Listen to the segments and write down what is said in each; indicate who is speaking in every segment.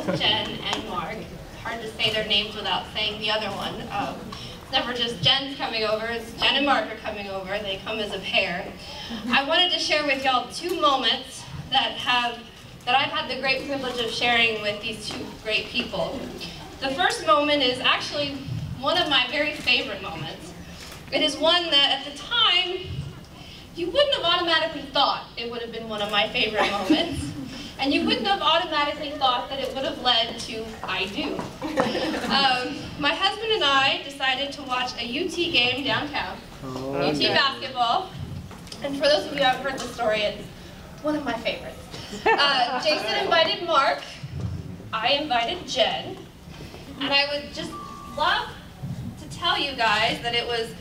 Speaker 1: both Jen and Mark. It's hard to say their names without saying the other one. It's never just Jen's coming over, it's Jen and Mark are coming over. They come as a pair. I wanted to share with y'all 2 moments that I've had the great privilege of sharing with these 2 great people. The first moment is actually one of my very favorite moments. It is one that at the time, you wouldn't have automatically thought it would have been one of my favorite moments. And you wouldn't have automatically thought that it would have led to I do. My husband and I decided to watch a UT game downtown, UT basketball. And for those of you who haven't heard the story, it's one of my favorites. Jason invited Mark, I invited Jen, and I would just love to tell you guys that it was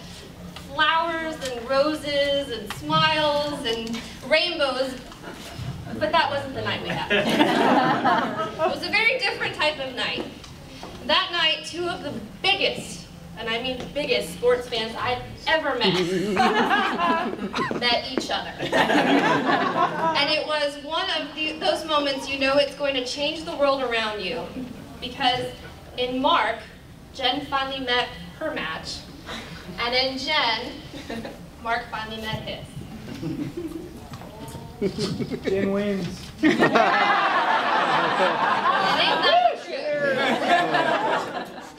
Speaker 1: flowers and roses and smiles and rainbows, but that wasn't the night we had. It was a very different type of night. That night, 2 of the biggest, and I mean biggest, sports fans I've ever met met each other. And it was one of those moments you know it's going to change the world around you, because in Mark, Jen finally met her match, and in Jen, Mark finally met his.
Speaker 2: Jen wins.
Speaker 1: It ain't that true.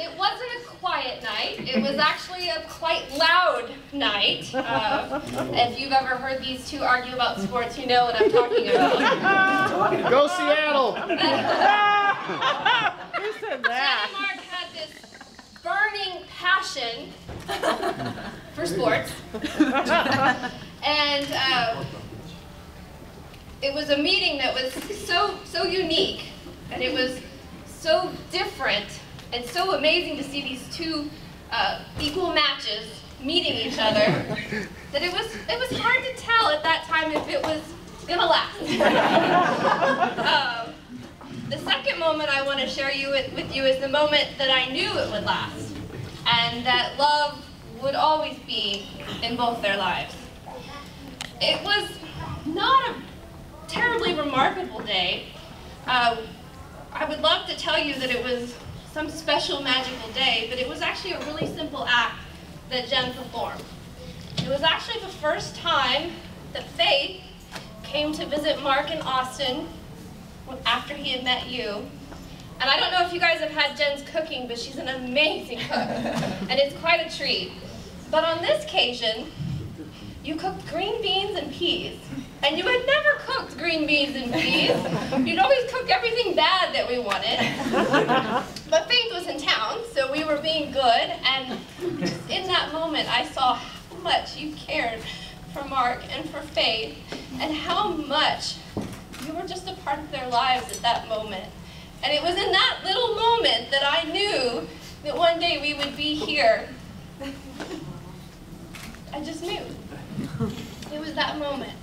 Speaker 1: It wasn't a quiet night. It was actually a quite loud night. If you've ever heard these 2 argue about sports, you know what I'm talking about.
Speaker 3: Go Seattle!
Speaker 4: Who said that?
Speaker 1: Jen and Mark had this burning passion for sports. And it was a meeting that was so unique, and it was so different and so amazing to see these 2 equal matches meeting each other that it was hard to tell at that time if it was gonna last. The second moment I want to share with you is the moment that I knew it would last, and that love would always be in both their lives. It was not a terribly remarkable day. I would love to tell you that it was some special magical day, but it was actually a really simple act that Jen performed. It was actually the first time that Faith came to visit Mark in Austin after he had met you. And I don't know if you guys have had Jen's cooking, but she's an amazing cook, and it's quite a treat. But on this occasion, you cooked green beans and peas. And you had never cooked green beans and peas. You'd always cook everything bad that we wanted. But Faith was in town, so we were being good. And just in that moment, I saw how much you cared for Mark and for Faith, and how much you were just a part of their lives at that moment. And it was in that little moment that I knew that one day we would be here. I just knew. It was that moment.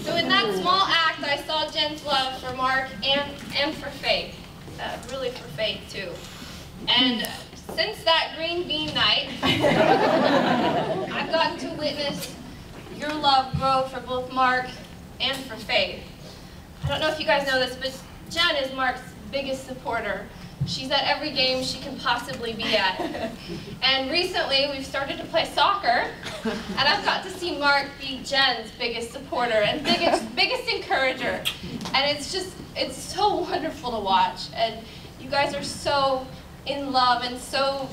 Speaker 1: So in that small act, I saw Jen's love for Mark and for Faith, really for Faith too. And since that green bean night, I've gotten to witness your love grow for both Mark and for Faith. I don't know if you guys know this, but Jen is Mark's biggest supporter. She's at every game she can possibly be at. And recently, we've started to play soccer, and I've got to see Mark be Jen's biggest supporter and biggest encourager. And it's so wonderful to watch. And you guys are so in love and so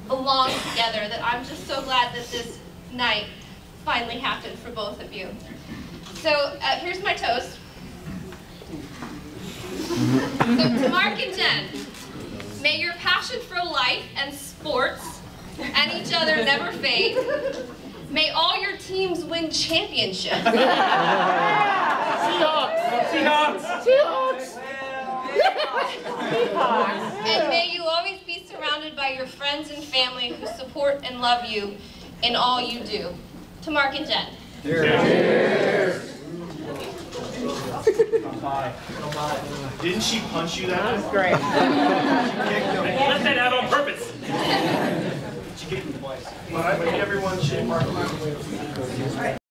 Speaker 1: belong together that I'm just so glad that this night finally happened for both of you. So here's my toast. So to Mark and Jen, may your passion for life and sports and each other never fade. May all your teams win championships.
Speaker 3: Seahawks!
Speaker 1: And may you always be surrounded by your friends and family who support and love you in all you do. To Mark and Jen.
Speaker 3: Cheers!
Speaker 2: Didn't she punch you that?
Speaker 4: That was great.
Speaker 2: She let that out on purpose. She kicked me twice. Well, I think everyone should mark